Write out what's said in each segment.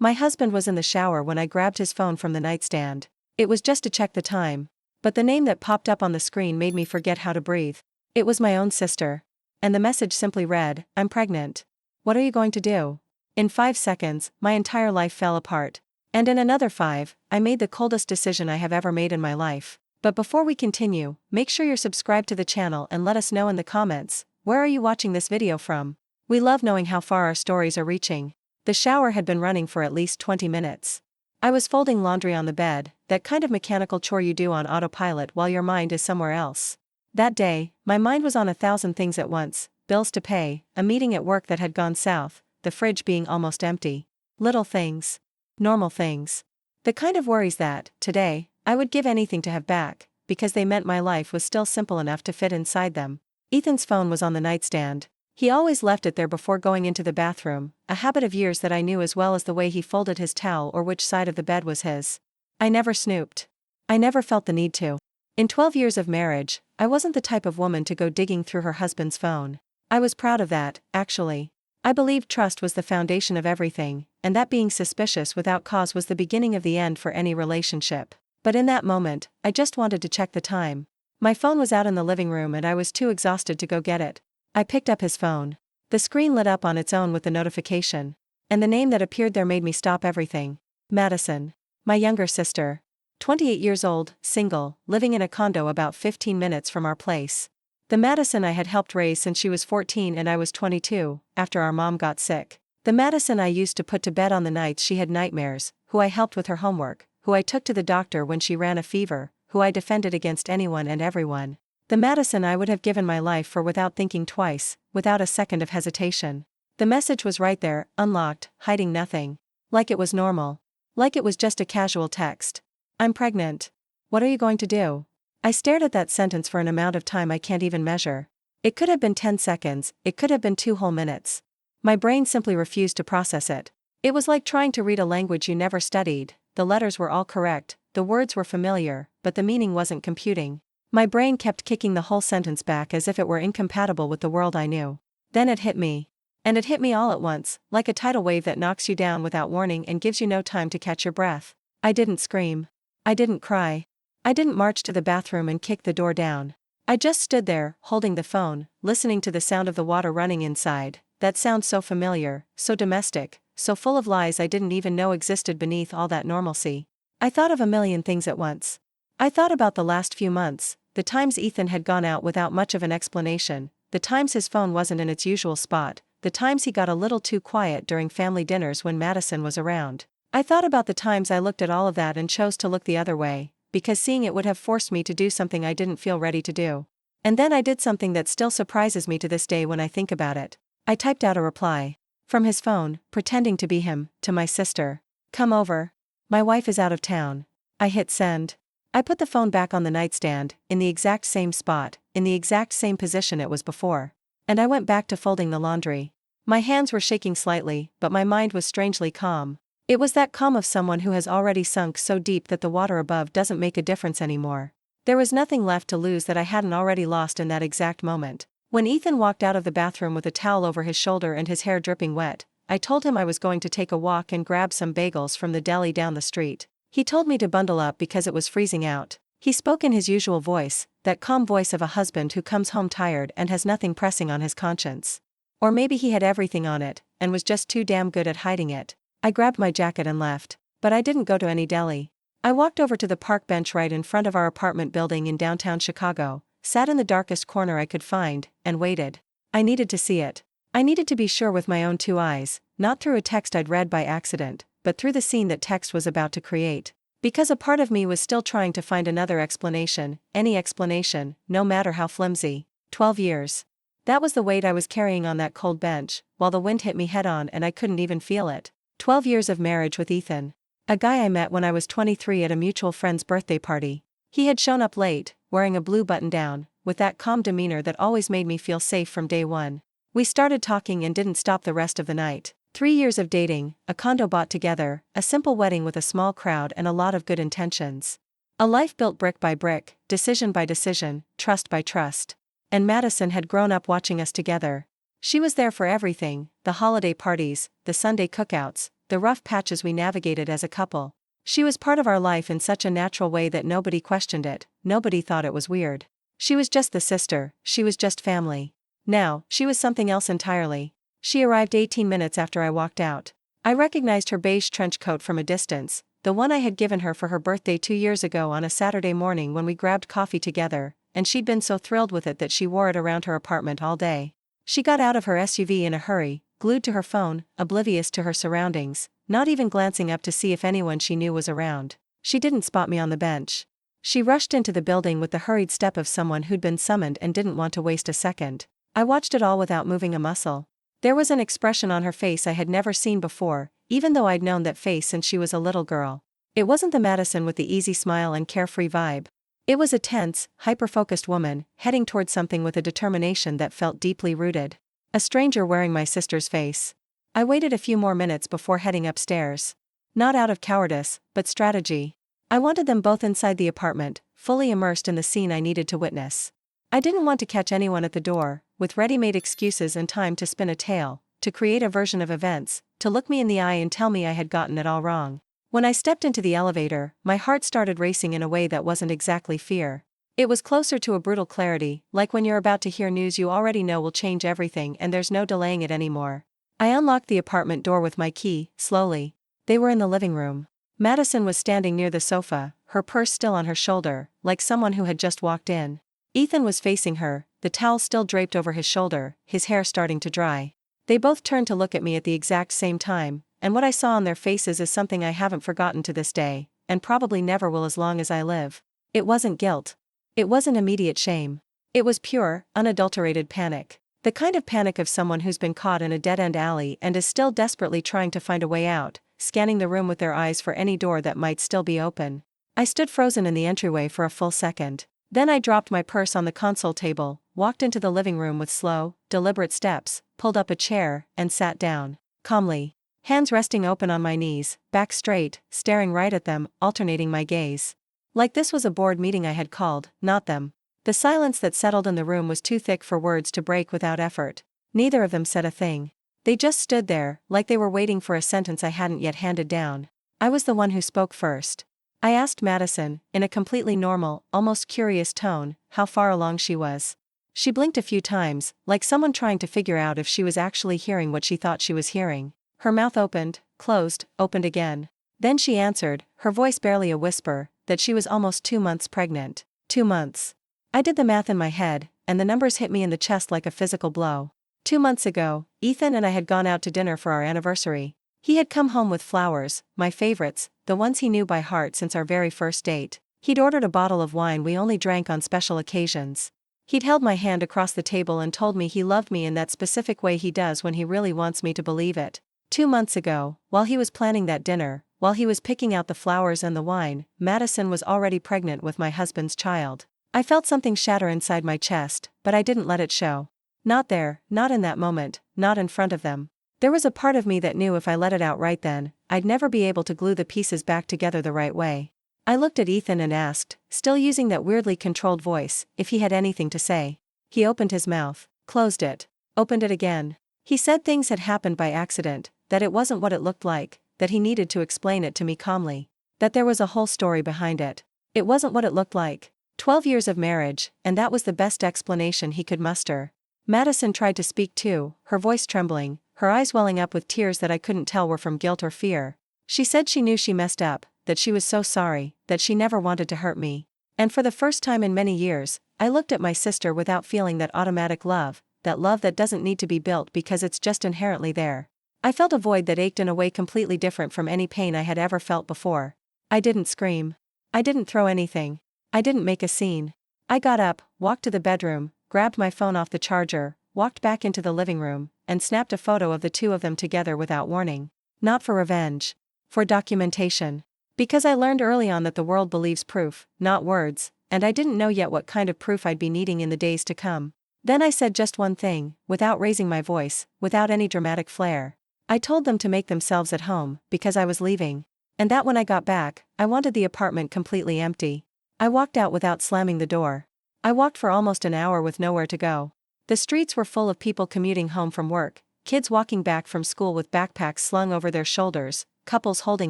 My husband was in the shower when I grabbed his phone from the nightstand. It was just to check the time. But the name that popped up on the screen made me forget how to breathe. It was my own sister. And the message simply read, "I'm pregnant. What are you going to do?" In 5 seconds, my entire life fell apart. And in another 5, I made the coldest decision I have ever made in my life. But before we continue, make sure you're subscribed to the channel and let us know in the comments, where are you watching this video from? We love knowing how far our stories are reaching. The shower had been running for at least 20 minutes. I was folding laundry on the bed, that kind of mechanical chore you do on autopilot while your mind is somewhere else. That day, my mind was on 1,000 things at once: bills to pay, a meeting at work that had gone south, the fridge being almost empty. Little things. Normal things. The kind of worries that, today, I would give anything to have back, because they meant my life was still simple enough to fit inside them. Ethan's phone was on the nightstand. He always left it there before going into the bathroom, a habit of years that I knew as well as the way he folded his towel or which side of the bed was his. I never snooped. I never felt the need to. In 12 years of marriage, I wasn't the type of woman to go digging through her husband's phone. I was proud of that, actually. I believed trust was the foundation of everything, and that being suspicious without cause was the beginning of the end for any relationship. But in that moment, I just wanted to check the time. My phone was out in the living room and I was too exhausted to go get it. I picked up his phone. The screen lit up on its own with the notification. And the name that appeared there made me stop everything. Madison. My younger sister. 28 years old, single, living in a condo about 15 minutes from our place. The Madison I had helped raise since she was 14 and I was 22, after our mom got sick. The Madison I used to put to bed on the nights she had nightmares, who I helped with her homework, who I took to the doctor when she ran a fever, who I defended against anyone and everyone. The Madison I would have given my life for without thinking twice, without a second of hesitation. The message was right there, unlocked, hiding nothing. Like it was normal. Like it was just a casual text. "I'm pregnant. What are you going to do?" I stared at that sentence for an amount of time I can't even measure. It could have been 10 seconds, it could have been 2 whole minutes. My brain simply refused to process it. It was like trying to read a language you never studied. The letters were all correct, the words were familiar, but the meaning wasn't computing. My brain kept kicking the whole sentence back as if it were incompatible with the world I knew. Then it hit me. And it hit me all at once, like a tidal wave that knocks you down without warning and gives you no time to catch your breath. I didn't scream. I didn't cry. I didn't march to the bathroom and kick the door down. I just stood there, holding the phone, listening to the sound of the water running inside, that sound so familiar, so domestic, so full of lies I didn't even know existed beneath all that normalcy. I thought of a million things at once. I thought about the last few months, the times Ethan had gone out without much of an explanation, the times his phone wasn't in its usual spot, the times he got a little too quiet during family dinners when Madison was around. I thought about the times I looked at all of that and chose to look the other way, because seeing it would have forced me to do something I didn't feel ready to do. And then I did something that still surprises me to this day when I think about it. I typed out a reply. From his phone, pretending to be him, to my sister. "Come over. My wife is out of town." I hit send. I put the phone back on the nightstand, in the exact same spot, in the exact same position it was before. And I went back to folding the laundry. My hands were shaking slightly, but my mind was strangely calm. It was that calm of someone who has already sunk so deep that the water above doesn't make a difference anymore. There was nothing left to lose that I hadn't already lost in that exact moment. When Ethan walked out of the bathroom with a towel over his shoulder and his hair dripping wet, I told him I was going to take a walk and grab some bagels from the deli down the street. He told me to bundle up because it was freezing out. He spoke in his usual voice, that calm voice of a husband who comes home tired and has nothing pressing on his conscience. Or maybe he had everything on it, and was just too damn good at hiding it. I grabbed my jacket and left. But I didn't go to any deli. I walked over to the park bench right in front of our apartment building in downtown Chicago, sat in the darkest corner I could find, and waited. I needed to see it. I needed to be sure with my own 2 eyes, not through a text I'd read by accident, but through the scene that text was about to create. Because a part of me was still trying to find another explanation, any explanation, no matter how flimsy. 12 years. That was the weight I was carrying on that cold bench, while the wind hit me head on and I couldn't even feel it. 12 years of marriage with Ethan. A guy I met when I was 23 at a mutual friend's birthday party. He had shown up late, wearing a blue button-down, with that calm demeanor that always made me feel safe from day one. We started talking and didn't stop the rest of the night. 3 years of dating, a condo bought together, a simple wedding with a small crowd and a lot of good intentions. A life built brick by brick, decision by decision, trust by trust. And Madison had grown up watching us together. She was there for everything, the holiday parties, the Sunday cookouts, the rough patches we navigated as a couple. She was part of our life in such a natural way that nobody questioned it, nobody thought it was weird. She was just the sister, she was just family. Now, she was something else entirely. She arrived 18 minutes after I walked out. I recognized her beige trench coat from a distance, the one I had given her for her birthday 2 years ago on a Saturday morning when we grabbed coffee together, and she'd been so thrilled with it that she wore it around her apartment all day. She got out of her SUV in a hurry, glued to her phone, oblivious to her surroundings, not even glancing up to see if anyone she knew was around. She didn't spot me on the bench. She rushed into the building with the hurried step of someone who'd been summoned and didn't want to waste a second. I watched it all without moving a muscle. There was an expression on her face I had never seen before, even though I'd known that face since she was a little girl. It wasn't the Madison with the easy smile and carefree vibe. It was a tense, hyper-focused woman, heading toward something with a determination that felt deeply rooted. A stranger wearing my sister's face. I waited a few more minutes before heading upstairs. Not out of cowardice, but strategy. I wanted them both inside the apartment, fully immersed in the scene I needed to witness. I didn't want to catch anyone at the door, with ready-made excuses and time to spin a tale, to create a version of events, to look me in the eye and tell me I had gotten it all wrong. When I stepped into the elevator, my heart started racing in a way that wasn't exactly fear. It was closer to a brutal clarity, like when you're about to hear news you already know will change everything and there's no delaying it anymore. I unlocked the apartment door with my key, slowly. They were in the living room. Madison was standing near the sofa, her purse still on her shoulder, like someone who had just walked in. Ethan was facing her, the towel still draped over his shoulder, his hair starting to dry. They both turned to look at me at the exact same time, and what I saw on their faces is something I haven't forgotten to this day, and probably never will as long as I live. It wasn't guilt. It wasn't immediate shame. It was pure, unadulterated panic. The kind of panic of someone who's been caught in a dead-end alley and is still desperately trying to find a way out, scanning the room with their eyes for any door that might still be open. I stood frozen in the entryway for a full second. Then I dropped my purse on the console table, walked into the living room with slow, deliberate steps, pulled up a chair, and sat down, calmly. Hands resting open on my knees, back straight, staring right at them, alternating my gaze. Like this was a board meeting I had called, not them. The silence that settled in the room was too thick for words to break without effort. Neither of them said a thing. They just stood there, like they were waiting for a sentence I hadn't yet handed down. I was the one who spoke first. I asked Madison, in a completely normal, almost curious tone, how far along she was. She blinked a few times, like someone trying to figure out if she was actually hearing what she thought she was hearing. Her mouth opened, closed, opened again. Then she answered, her voice barely a whisper, that she was almost 2 months pregnant. 2 months. I did the math in my head, and the numbers hit me in the chest like a physical blow. 2 months ago, Ethan and I had gone out to dinner for our anniversary. He had come home with flowers, my favorites, the ones he knew by heart since our very first date. He'd ordered a bottle of wine we only drank on special occasions. He'd held my hand across the table and told me he loved me in that specific way he does when he really wants me to believe it. 2 months ago, while he was planning that dinner, while he was picking out the flowers and the wine, Madison was already pregnant with my husband's child. I felt something shatter inside my chest, but I didn't let it show. Not there, not in that moment, not in front of them. There was a part of me that knew if I let it out right then, I'd never be able to glue the pieces back together the right way. I looked at Ethan and asked, still using that weirdly controlled voice, if he had anything to say. He opened his mouth, closed it, opened it again. He said things had happened by accident, that it wasn't what it looked like, that he needed to explain it to me calmly, that there was a whole story behind it. It wasn't what it looked like. 12 years of marriage, and that was the best explanation he could muster. Madison tried to speak too, her voice trembling, her eyes welling up with tears that I couldn't tell were from guilt or fear. She said she knew she messed up, that she was so sorry, that she never wanted to hurt me. And for the first time in many years, I looked at my sister without feeling that automatic love that doesn't need to be built because it's just inherently there. I felt a void that ached in a way completely different from any pain I had ever felt before. I didn't scream. I didn't throw anything. I didn't make a scene. I got up, walked to the bedroom, grabbed my phone off the charger, walked back into the living room, and snapped a photo of the two of them together without warning. Not for revenge. For documentation. Because I learned early on that the world believes proof, not words, and I didn't know yet what kind of proof I'd be needing in the days to come. Then I said just one thing, without raising my voice, without any dramatic flair. I told them to make themselves at home, because I was leaving. And that when I got back, I wanted the apartment completely empty. I walked out without slamming the door. I walked for almost an hour with nowhere to go. The streets were full of people commuting home from work, kids walking back from school with backpacks slung over their shoulders, couples holding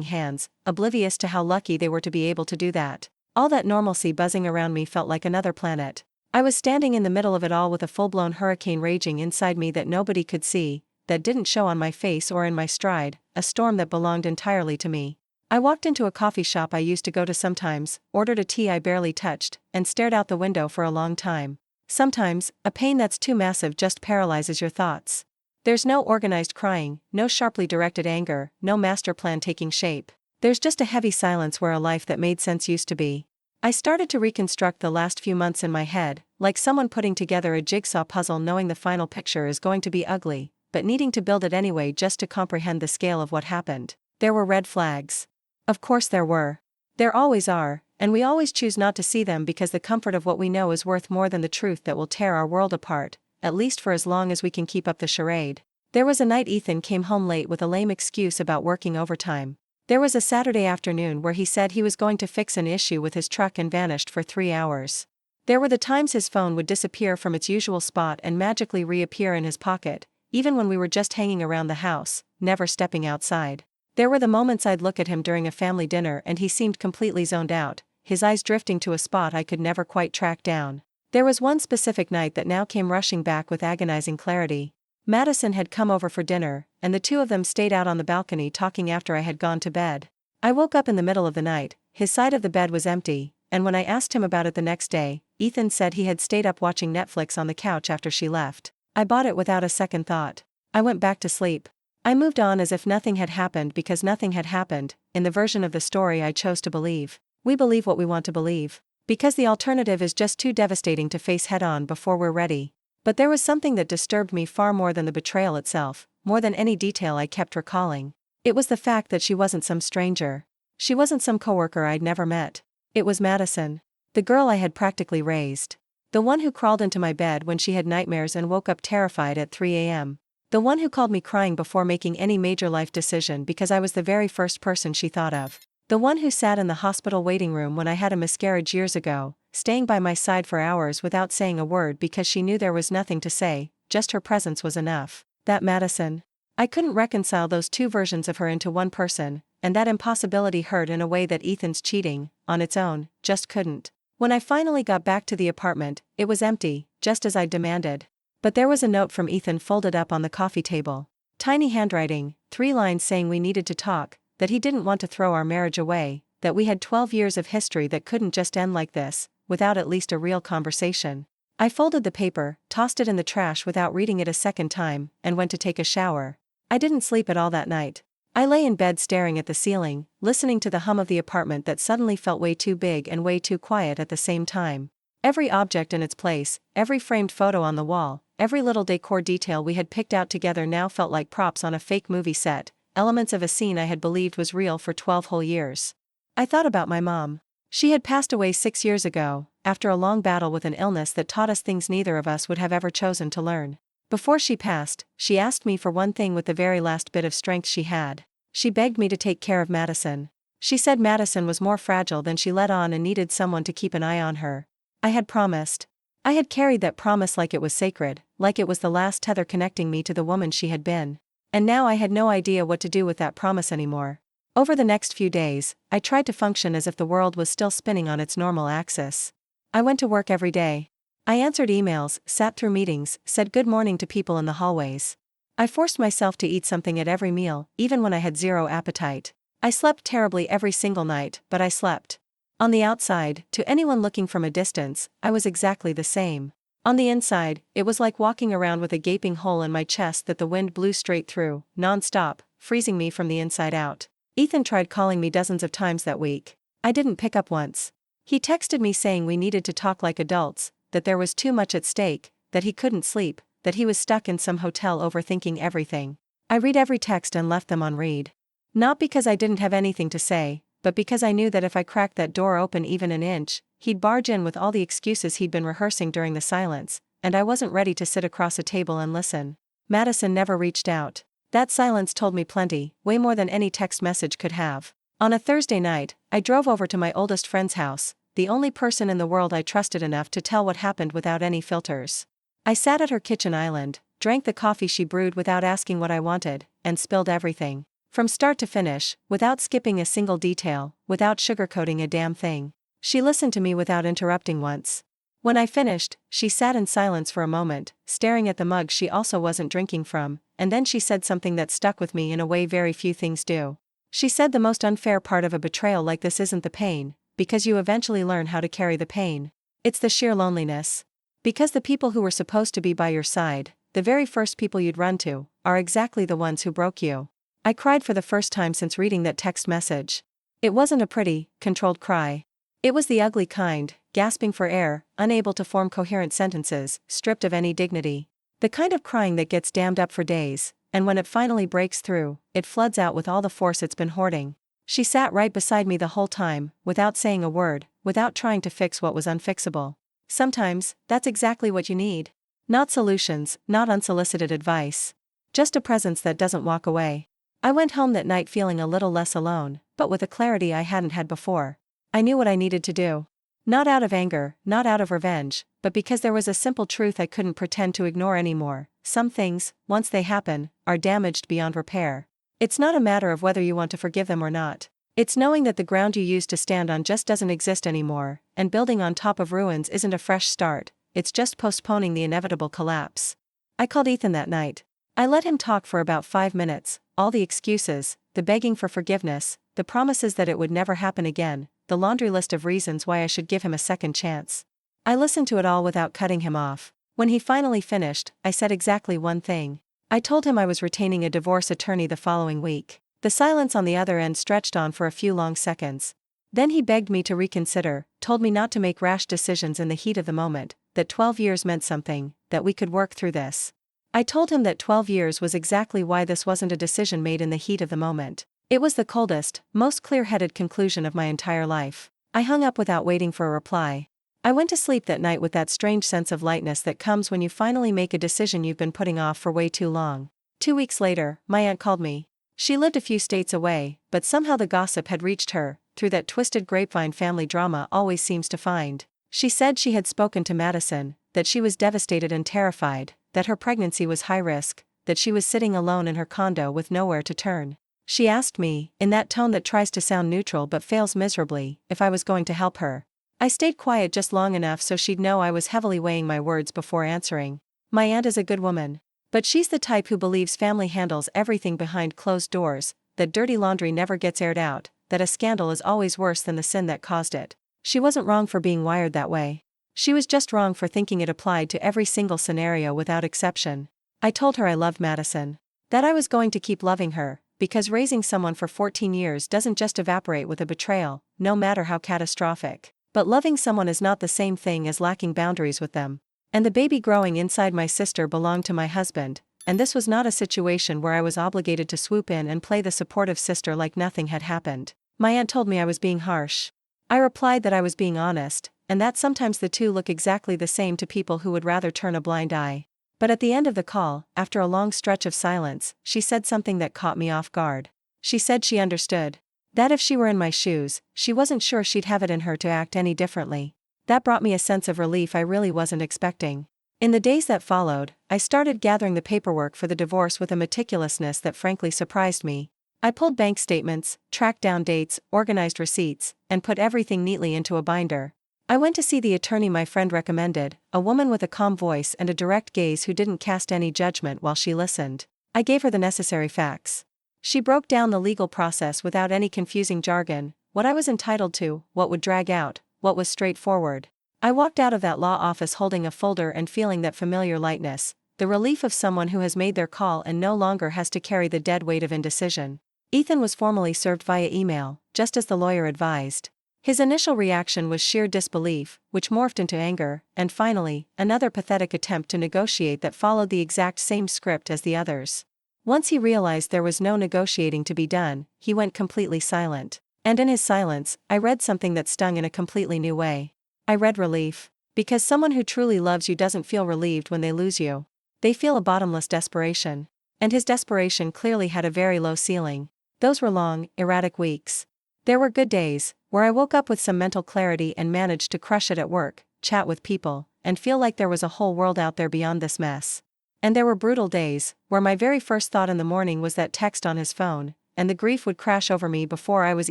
hands, oblivious to how lucky they were to be able to do that. All that normalcy buzzing around me felt like another planet. I was standing in the middle of it all with a full-blown hurricane raging inside me that nobody could see, that didn't show on my face or in my stride, a storm that belonged entirely to me. I walked into a coffee shop I used to go to sometimes, ordered a tea I barely touched, and stared out the window for a long time. Sometimes, a pain that's too massive just paralyzes your thoughts. There's no organized crying, no sharply directed anger, no master plan taking shape. There's just a heavy silence where a life that made sense used to be. I started to reconstruct the last few months in my head, like someone putting together a jigsaw puzzle knowing the final picture is going to be ugly, but needing to build it anyway just to comprehend the scale of what happened. There were red flags. Of course there were. There always are, and we always choose not to see them because the comfort of what we know is worth more than the truth that will tear our world apart, at least for as long as we can keep up the charade. There was a night Ethan came home late with a lame excuse about working overtime. There was a Saturday afternoon where he said he was going to fix an issue with his truck and vanished for 3 hours. There were the times his phone would disappear from its usual spot and magically reappear in his pocket, even when we were just hanging around the house, never stepping outside. There were the moments I'd look at him during a family dinner and he seemed completely zoned out, his eyes drifting to a spot I could never quite track down. There was one specific night that now came rushing back with agonizing clarity. Madison had come over for dinner, and the two of them stayed out on the balcony talking after I had gone to bed. I woke up in the middle of the night, his side of the bed was empty, and when I asked him about it the next day, Ethan said he had stayed up watching Netflix on the couch after she left. I bought it without a second thought. I went back to sleep. I moved on as if nothing had happened because nothing had happened, in the version of the story I chose to believe. We believe what we want to believe, because the alternative is just too devastating to face head-on before we're ready. But there was something that disturbed me far more than the betrayal itself, more than any detail I kept recalling. It was the fact that she wasn't some stranger. She wasn't some coworker I'd never met. It was Madison. The girl I had practically raised. The one who crawled into my bed when she had nightmares and woke up terrified at 3 a.m. The one who called me crying before making any major life decision because I was the very first person she thought of. The one who sat in the hospital waiting room when I had a miscarriage years ago, staying by my side for hours without saying a word because she knew there was nothing to say, just her presence was enough. That Madison. I couldn't reconcile those two versions of her into one person, and that impossibility hurt in a way that Ethan's cheating, on its own, just couldn't. When I finally got back to the apartment, it was empty, just as I'd demanded. But there was a note from Ethan folded up on the coffee table. Tiny handwriting, 3 lines saying we needed to talk, that he didn't want to throw our marriage away, that we had 12 years of history that couldn't just end like this, without at least a real conversation. I folded the paper, tossed it in the trash without reading it a second time, and went to take a shower. I didn't sleep at all that night. I lay in bed staring at the ceiling, listening to the hum of the apartment that suddenly felt way too big and way too quiet at the same time. Every object in its place, every framed photo on the wall, every little decor detail we had picked out together now felt like props on a fake movie set, elements of a scene I had believed was real for 12 whole years. I thought about my mom. She had passed away 6 years ago, after a long battle with an illness that taught us things neither of us would have ever chosen to learn. Before she passed, she asked me for one thing with the very last bit of strength she had. She begged me to take care of Madison. She said Madison was more fragile than she let on and needed someone to keep an eye on her. I had promised. I had carried that promise like it was sacred, like it was the last tether connecting me to the woman she had been. And now I had no idea what to do with that promise anymore. Over the next few days, I tried to function as if the world was still spinning on its normal axis. I went to work every day. I answered emails, sat through meetings, said good morning to people in the hallways. I forced myself to eat something at every meal, even when I had zero appetite. I slept terribly every single night, but I slept. On the outside, to anyone looking from a distance, I was exactly the same. On the inside, it was like walking around with a gaping hole in my chest that the wind blew straight through, non-stop, freezing me from the inside out. Ethan tried calling me dozens of times that week. I didn't pick up once. He texted me saying we needed to talk like adults, that there was too much at stake, that he couldn't sleep, that he was stuck in some hotel overthinking everything. I read every text and left them on read. Not because I didn't have anything to say, but because I knew that if I cracked that door open even an inch, he'd barge in with all the excuses he'd been rehearsing during the silence, and I wasn't ready to sit across a table and listen. Madison never reached out. That silence told me plenty, way more than any text message could have. On a Thursday night, I drove over to my oldest friend's house, the only person in the world I trusted enough to tell what happened without any filters. I sat at her kitchen island, drank the coffee she brewed without asking what I wanted, and spilled everything. From start to finish, without skipping a single detail, without sugarcoating a damn thing. She listened to me without interrupting once. When I finished, she sat in silence for a moment, staring at the mug she also wasn't drinking from, and then she said something that stuck with me in a way very few things do. She said the most unfair part of a betrayal like this isn't the pain, because you eventually learn how to carry the pain. It's the sheer loneliness. Because the people who were supposed to be by your side, the very first people you'd run to, are exactly the ones who broke you. I cried for the first time since reading that text message. It wasn't a pretty, controlled cry. It was the ugly kind, gasping for air, unable to form coherent sentences, stripped of any dignity. The kind of crying that gets dammed up for days, and when it finally breaks through, it floods out with all the force it's been hoarding. She sat right beside me the whole time, without saying a word, without trying to fix what was unfixable. Sometimes, that's exactly what you need. Not solutions, not unsolicited advice. Just a presence that doesn't walk away. I went home that night feeling a little less alone, but with a clarity I hadn't had before. I knew what I needed to do. Not out of anger, not out of revenge, but because there was a simple truth I couldn't pretend to ignore anymore. Some things, once they happen, are damaged beyond repair. It's not a matter of whether you want to forgive them or not. It's knowing that the ground you used to stand on just doesn't exist anymore, and building on top of ruins isn't a fresh start, it's just postponing the inevitable collapse. I called Ethan that night. I let him talk for about 5 minutes, all the excuses, the begging for forgiveness, the promises that it would never happen again, the laundry list of reasons why I should give him a second chance. I listened to it all without cutting him off. When he finally finished, I said exactly one thing. I told him I was retaining a divorce attorney the following week. The silence on the other end stretched on for a few long seconds. Then he begged me to reconsider, told me not to make rash decisions in the heat of the moment, that 12 years meant something, that we could work through this. I told him that 12 years was exactly why this wasn't a decision made in the heat of the moment. It was the coldest, most clear-headed conclusion of my entire life. I hung up without waiting for a reply. I went to sleep that night with that strange sense of lightness that comes when you finally make a decision you've been putting off for way too long. 2 weeks later, my aunt called me. She lived a few states away, but somehow the gossip had reached her, through that twisted grapevine family drama always seems to find. She said she had spoken to Madison, that she was devastated and terrified, that her pregnancy was high risk, that she was sitting alone in her condo with nowhere to turn. She asked me, in that tone that tries to sound neutral but fails miserably, if I was going to help her. I stayed quiet just long enough so she'd know I was heavily weighing my words before answering. My aunt is a good woman. But she's the type who believes family handles everything behind closed doors, that dirty laundry never gets aired out, that a scandal is always worse than the sin that caused it. She wasn't wrong for being wired that way. She was just wrong for thinking it applied to every single scenario without exception. I told her I loved Madison. That I was going to keep loving her, because raising someone for 14 years doesn't just evaporate with a betrayal, no matter how catastrophic. But loving someone is not the same thing as lacking boundaries with them. And the baby growing inside my sister belonged to my husband, and this was not a situation where I was obligated to swoop in and play the supportive sister like nothing had happened. My aunt told me I was being harsh. I replied that I was being honest, and that sometimes the two look exactly the same to people who would rather turn a blind eye. But at the end of the call, after a long stretch of silence, she said something that caught me off guard. She said she understood. That if she were in my shoes, she wasn't sure she'd have it in her to act any differently. That brought me a sense of relief I really wasn't expecting. In the days that followed, I started gathering the paperwork for the divorce with a meticulousness that frankly surprised me. I pulled bank statements, tracked down dates, organized receipts, and put everything neatly into a binder. I went to see the attorney my friend recommended, a woman with a calm voice and a direct gaze who didn't cast any judgment while she listened. I gave her the necessary facts. She broke down the legal process without any confusing jargon, what I was entitled to, what would drag out, what was straightforward. I walked out of that law office holding a folder and feeling that familiar lightness, the relief of someone who has made their call and no longer has to carry the dead weight of indecision. Ethan was formally served via email, just as the lawyer advised. His initial reaction was sheer disbelief, which morphed into anger, and finally, another pathetic attempt to negotiate that followed the exact same script as the others. Once he realized there was no negotiating to be done, he went completely silent. And in his silence, I read something that stung in a completely new way. I read relief. Because someone who truly loves you doesn't feel relieved when they lose you. They feel a bottomless desperation. And his desperation clearly had a very low ceiling. Those were long, erratic weeks. There were good days, where I woke up with some mental clarity and managed to crush it at work, chat with people, and feel like there was a whole world out there beyond this mess. And there were brutal days, where my very first thought in the morning was that text on his phone, and the grief would crash over me before I was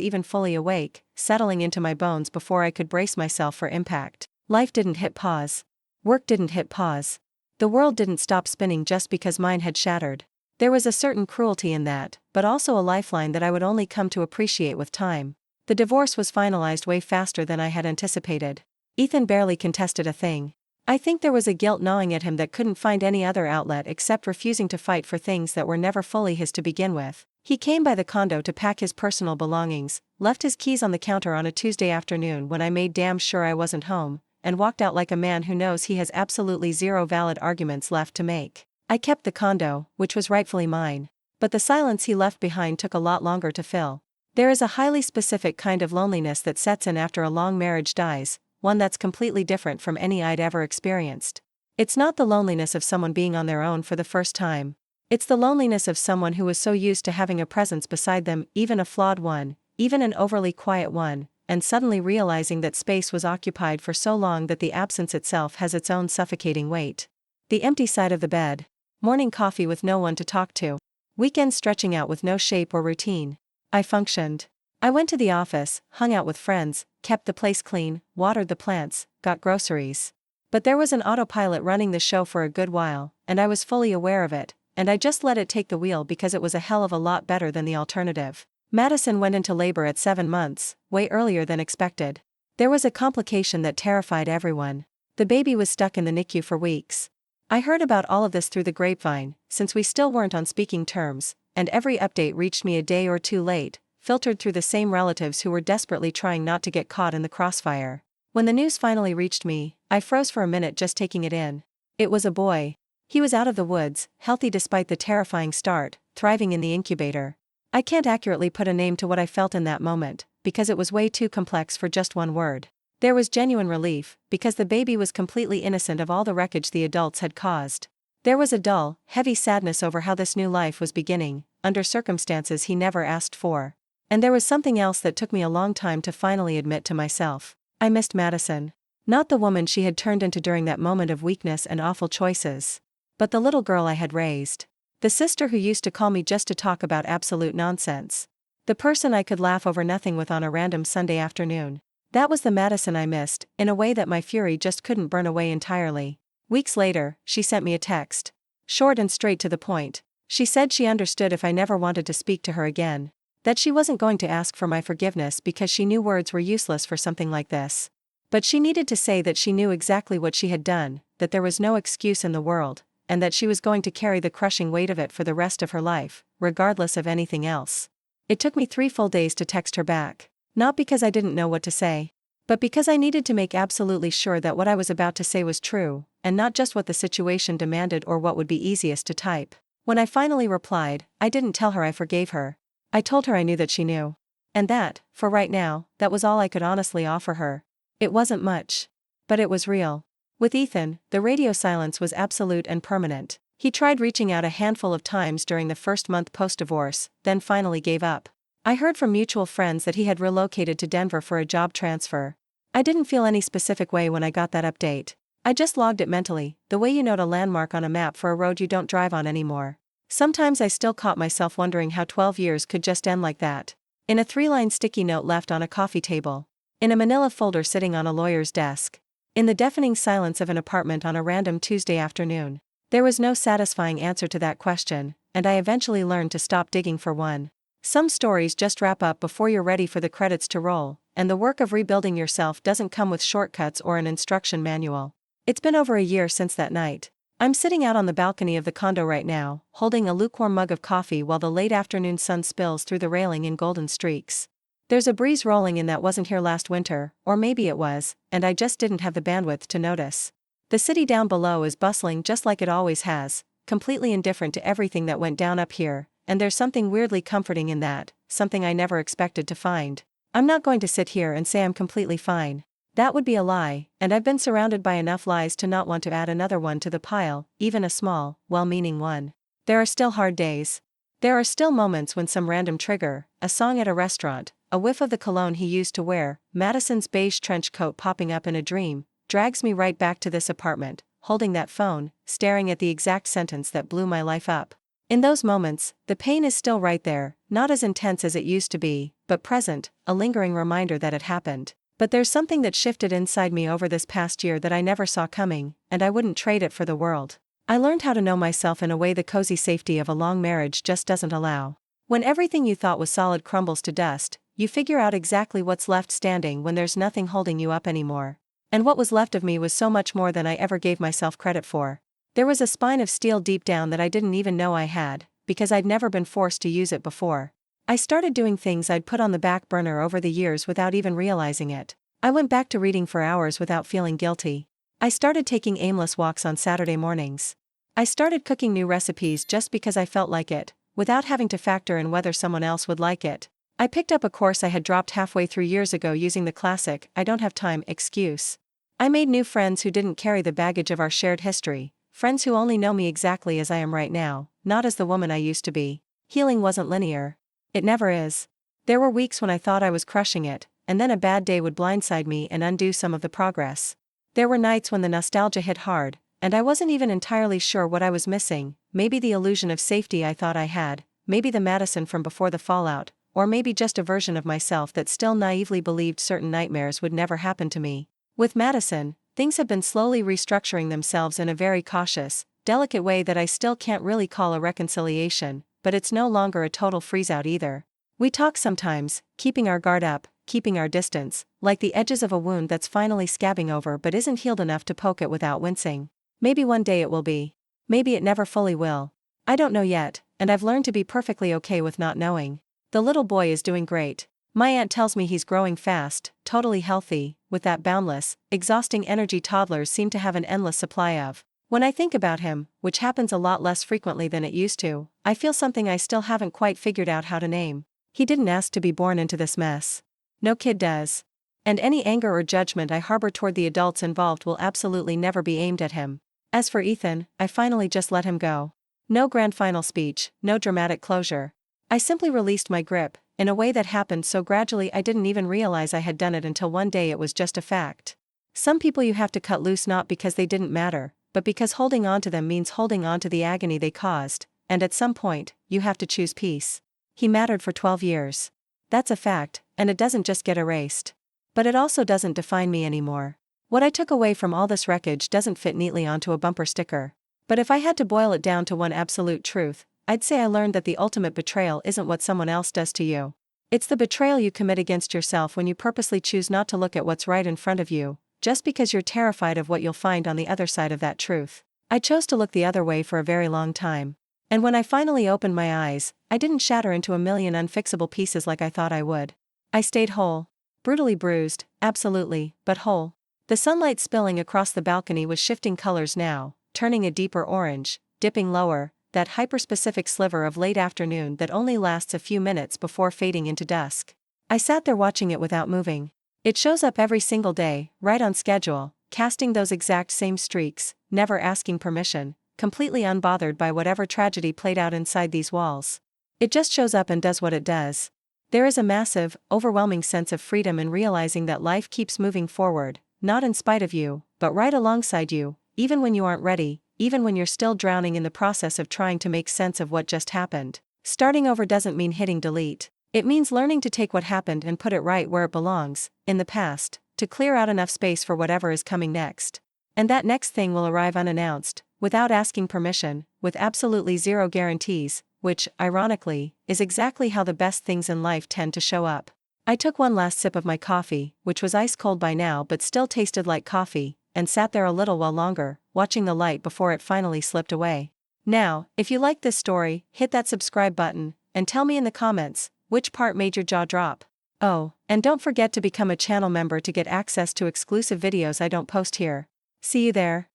even fully awake, settling into my bones before I could brace myself for impact. Life didn't hit pause. Work didn't hit pause. The world didn't stop spinning just because mine had shattered. There was a certain cruelty in that, but also a lifeline that I would only come to appreciate with time. The divorce was finalized way faster than I had anticipated. Ethan barely contested a thing. I think there was a guilt gnawing at him that couldn't find any other outlet except refusing to fight for things that were never fully his to begin with. He came by the condo to pack his personal belongings, left his keys on the counter on a Tuesday afternoon when I made damn sure I wasn't home, and walked out like a man who knows he has absolutely zero valid arguments left to make. I kept the condo, which was rightfully mine. But the silence he left behind took a lot longer to fill. There is a highly specific kind of loneliness that sets in after a long marriage dies, one that's completely different from any I'd ever experienced. It's not the loneliness of someone being on their own for the first time. It's the loneliness of someone who was so used to having a presence beside them, even a flawed one, even an overly quiet one, and suddenly realizing that space was occupied for so long that the absence itself has its own suffocating weight. The empty side of the bed. Morning coffee with no one to talk to. Weekends stretching out with no shape or routine. I functioned. I went to the office, hung out with friends, kept the place clean, watered the plants, got groceries. But there was an autopilot running the show for a good while, and I was fully aware of it, and I just let it take the wheel because it was a hell of a lot better than the alternative. Madison went into labor at 7 months, way earlier than expected. There was a complication that terrified everyone. The baby was stuck in the NICU for weeks. I heard about all of this through the grapevine, since we still weren't on speaking terms, and every update reached me a day or two late, filtered through the same relatives who were desperately trying not to get caught in the crossfire. When the news finally reached me, I froze for a minute just taking it in. It was a boy. He was out of the woods, healthy despite the terrifying start, thriving in the incubator. I can't accurately put a name to what I felt in that moment, because it was way too complex for just one word. There was genuine relief, because the baby was completely innocent of all the wreckage the adults had caused. There was a dull, heavy sadness over how this new life was beginning, under circumstances he never asked for. And there was something else that took me a long time to finally admit to myself. I missed Madison. Not the woman she had turned into during that moment of weakness and awful choices, but the little girl I had raised. The sister who used to call me just to talk about absolute nonsense. The person I could laugh over nothing with on a random Sunday afternoon. That was the Madison I missed, in a way that my fury just couldn't burn away entirely. Weeks later, she sent me a text. Short and straight to the point. She said she understood if I never wanted to speak to her again. That she wasn't going to ask for my forgiveness because she knew words were useless for something like this. But she needed to say that she knew exactly what she had done, that there was no excuse in the world, and that she was going to carry the crushing weight of it for the rest of her life, regardless of anything else. It took me 3 full days to text her back. Not because I didn't know what to say, but because I needed to make absolutely sure that what I was about to say was true, and not just what the situation demanded or what would be easiest to type. When I finally replied, I didn't tell her I forgave her. I told her I knew that she knew. And that, for right now, that was all I could honestly offer her. It wasn't much. But it was real. With Ethan, the radio silence was absolute and permanent. He tried reaching out a handful of times during the first month post-divorce, then finally gave up. I heard from mutual friends that he had relocated to Denver for a job transfer. I didn't feel any specific way when I got that update. I just logged it mentally, the way you note a landmark on a map for a road you don't drive on anymore. Sometimes I still caught myself wondering how 12 years could just end like that. In a 3-line sticky note left on a coffee table. In a manila folder sitting on a lawyer's desk. In the deafening silence of an apartment on a random Tuesday afternoon. There was no satisfying answer to that question, and I eventually learned to stop digging for one. Some stories just wrap up before you're ready for the credits to roll, and the work of rebuilding yourself doesn't come with shortcuts or an instruction manual. It's been over a year since that night. I'm sitting out on the balcony of the condo right now, holding a lukewarm mug of coffee while the late afternoon sun spills through the railing in golden streaks. There's a breeze rolling in that wasn't here last winter, or maybe it was, and I just didn't have the bandwidth to notice. The city down below is bustling just like it always has, completely indifferent to everything that went down up here, and there's something weirdly comforting in that, something I never expected to find. I'm not going to sit here and say I'm completely fine. That would be a lie, and I've been surrounded by enough lies to not want to add another one to the pile, even a small, well-meaning one. There are still hard days. There are still moments when some random trigger, a song at a restaurant, a whiff of the cologne he used to wear, Madison's beige trench coat popping up in a dream, drags me right back to this apartment, holding that phone, staring at the exact sentence that blew my life up. In those moments, the pain is still right there, not as intense as it used to be, but present, a lingering reminder that it happened. But there's something that shifted inside me over this past year that I never saw coming, and I wouldn't trade it for the world. I learned how to know myself in a way the cozy safety of a long marriage just doesn't allow. When everything you thought was solid crumbles to dust, you figure out exactly what's left standing when there's nothing holding you up anymore. And what was left of me was so much more than I ever gave myself credit for. There was a spine of steel deep down that I didn't even know I had, because I'd never been forced to use it before. I started doing things I'd put on the back burner over the years without even realizing it. I went back to reading for hours without feeling guilty. I started taking aimless walks on Saturday mornings. I started cooking new recipes just because I felt like it, without having to factor in whether someone else would like it. I picked up a course I had dropped halfway through years ago using the classic "I don't have time" excuse. I made new friends who didn't carry the baggage of our shared history, friends who only know me exactly as I am right now, not as the woman I used to be. Healing wasn't linear. It never is. There were weeks when I thought I was crushing it, and then a bad day would blindside me and undo some of the progress. There were nights when the nostalgia hit hard, and I wasn't even entirely sure what I was missing, maybe the illusion of safety I thought I had, maybe the Madison from before the fallout, or maybe just a version of myself that still naively believed certain nightmares would never happen to me. With Madison, things have been slowly restructuring themselves in a very cautious, delicate way that I still can't really call a reconciliation, but it's no longer a total freeze-out either. We talk sometimes, keeping our guard up, keeping our distance, like the edges of a wound that's finally scabbing over but isn't healed enough to poke it without wincing. Maybe one day it will be. Maybe it never fully will. I don't know yet, and I've learned to be perfectly okay with not knowing. The little boy is doing great. My aunt tells me he's growing fast, totally healthy, with that boundless, exhausting energy toddlers seem to have an endless supply of. When I think about him, which happens a lot less frequently than it used to, I feel something I still haven't quite figured out how to name. He didn't ask to be born into this mess. No kid does. And any anger or judgment I harbor toward the adults involved will absolutely never be aimed at him. As for Ethan, I finally just let him go. No grand final speech, no dramatic closure. I simply released my grip, in a way that happened so gradually I didn't even realize I had done it until one day it was just a fact. Some people you have to cut loose not because they didn't matter, but because holding on to them means holding on to the agony they caused, and at some point, you have to choose peace. He mattered for 12 years. That's a fact, and it doesn't just get erased. But it also doesn't define me anymore. What I took away from all this wreckage doesn't fit neatly onto a bumper sticker. But if I had to boil it down to one absolute truth, I'd say I learned that the ultimate betrayal isn't what someone else does to you. It's the betrayal you commit against yourself when you purposely choose not to look at what's right in front of you, just because you're terrified of what you'll find on the other side of that truth. I chose to look the other way for a very long time. And when I finally opened my eyes, I didn't shatter into a million unfixable pieces like I thought I would. I stayed whole. Brutally bruised, absolutely, but whole. The sunlight spilling across the balcony was shifting colors now, turning a deeper orange, dipping lower, that hyper-specific sliver of late afternoon that only lasts a few minutes before fading into dusk. I sat there watching it without moving. It shows up every single day, right on schedule, casting those exact same streaks, never asking permission, completely unbothered by whatever tragedy played out inside these walls. It just shows up and does what it does. There is a massive, overwhelming sense of freedom in realizing that life keeps moving forward, not in spite of you, but right alongside you, even when you aren't ready, even when you're still drowning in the process of trying to make sense of what just happened. Starting over doesn't mean hitting delete. It means learning to take what happened and put it right where it belongs, in the past, to clear out enough space for whatever is coming next. And that next thing will arrive unannounced, without asking permission, with absolutely zero guarantees, which, ironically, is exactly how the best things in life tend to show up. I took one last sip of my coffee, which was ice cold by now but still tasted like coffee, and sat there a little while longer, watching the light before it finally slipped away. Now, if you liked this story, hit that subscribe button, and tell me in the comments, which part made your jaw drop? Oh, and don't forget to become a channel member to get access to exclusive videos I don't post here. See you there.